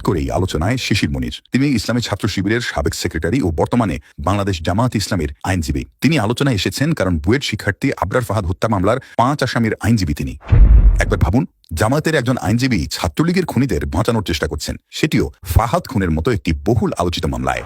করেই আলোচনায় শিশির মনির। তিনি ইসলামী ছাত্র শিবিরের সাবেক সেক্রেটারি ও বর্তমানে বাংলাদেশ জামায়াত ইসলামের আইনজীবী। তিনি আলোচনায় এসেছেন কারণ বুয়েট শিক্ষার্থী আবরার ফাহাদ হত্যা মামলার ৫ আসামির আইনজীবী তিনি। একবার ভাবুন, জামায়াতের একজন আইনজীবী ছাত্রলীগের খুনিদের বাঁচানোর চেষ্টা করছেন, সেটিও ফাহাদ খুনের মতো একটি বহুল আলোচিত মামলায়।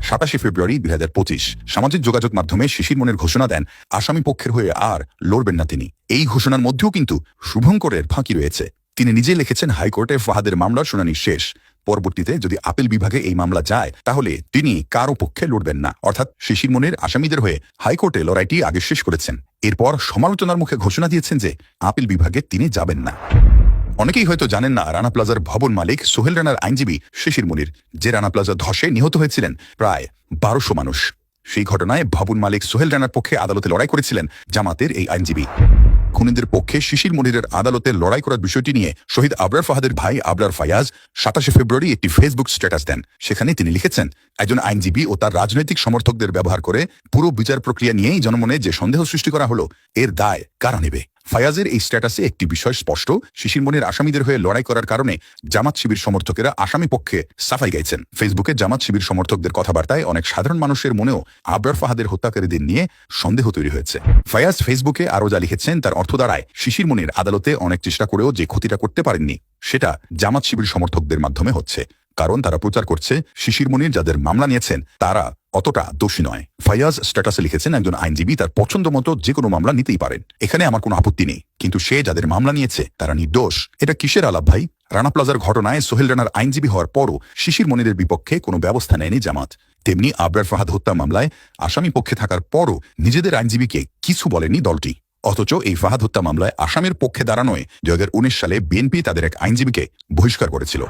২৭ ফেব্রুয়ারি ২০২৫ সামাজিক যোগাযোগ মাধ্যমে শিশির মনির ঘোষণা দেন আসামি পক্ষের হয়ে আর লড়বেন না তিনি। এই ঘোষণার মধ্যেও কিন্তু শুভঙ্করের ফাঁকি রয়েছে। তিনি নিজে লিখেছেন, হাইকোর্টে ফাহাদের মামলার শুনানি শেষ, পরবর্তীতে যদি আপিল বিভাগে এই মামলা যায় তাহলে তিনি কারো পক্ষে লড়বেন না। অর্থাৎ শিশির মনির আসামিদের হয়ে হাইকোর্টে লড়াইটি আগে শেষ করেছেন। এরপর সমালোচনার মুখে ঘোষণা দিয়েছেন যে আপিল বিভাগে তিনি যাবেন না। অনেকেই হয়তো জানেন না, রানা প্লাজার ভবন মালিক সোহেল রানার আইনজীবী শিশির মনির। যে রানা প্লাজা ধসে নিহত হয়েছিলেন প্রায় ১২০০ মানুষ, সেই ঘটনায় ভবন মালিক সোহেল রানার পক্ষে আদালতে লড়াই করেছিলেন জামাতের এই আইনজীবী। খুনিদের পক্ষে শিশির মনিরের আদালতে লড়াই করার বিষয়টি নিয়ে শহীদ আবরার ফাহাদের ভাই আবরার ফায়াজ ২৭ ফেব্রুয়ারি একটি ফেসবুক স্ট্যাটাস দেন। সেখানে তিনি লিখেছেন, একজন আইনজীবী ও তার রাজনৈতিক সমর্থকদের ব্যবহার করে পুরো বিচার প্রক্রিয়া নিয়েই জনমনে যে সন্দেহ সৃষ্টি করা হলো, এর দায় কারা নেবে? ফায়াজের এই স্ট্যাটাসে একটি বিষয় স্পষ্ট, শিশির মনির আসামিদের হয়ে লড়াই করার কারণে জামাত শিবির সমর্থকেরা আসামি পক্ষে সাফাই গাইছেন। ফেসবুকে জামাত শিবির সমর্থকদের কথাবার্তায় অনেক সাধারণ মানুষের মনেও আবরার ফাহাদের হত্যাকারীদের নিয়ে সন্দেহ তৈরি হয়েছে। ফায়াজ ফেসবুকে আরও যা লিখেছেন তার অর্থ দাঁড়ায়, শিশির মনির আদালতে অনেক চেষ্টা করেও যে ক্ষতিটা করতে পারেননি সেটা জামাত শিবির সমর্থকদের মাধ্যমে হচ্ছে, কারণ তারা প্রচার করছে শিশির মনির যাদের মামলা নিয়েছেন তারা অতটা দোষী নয়। ফায়াজ স্ট্যাটাসে লিখেছেন, একজন আইনজীবী তার পছন্দ মতো যে কোনো মামলা নিতেই পারেন, এখানে আমার কোনো আপত্তি নেই, কিন্তু সে যাদের মামলা নিয়েছে তারা নির্দোষ। এটা কিসের আলাপ ভাই? রানা প্লাজার ঘটনায় সোহেল রানার আইনজীবী হওয়ার পরও শিশির মনিরের বিপক্ষে কোনো ব্যবস্থা নেয়নি জামাত। তেমনি আবরার ফাহাদ হত্যা মামলায় আসামি পক্ষে থাকার পরও নিজেদের আইনজীবীকে কিছু বলেনি দলটি। অথচ এই ফাহাদ হত্যা মামলায় আসামির পক্ষে দাঁড়ানোয় ২০১৯ সালে বিএনপি তাদের এক আইনজীবীকে বহিষ্কার করেছিল।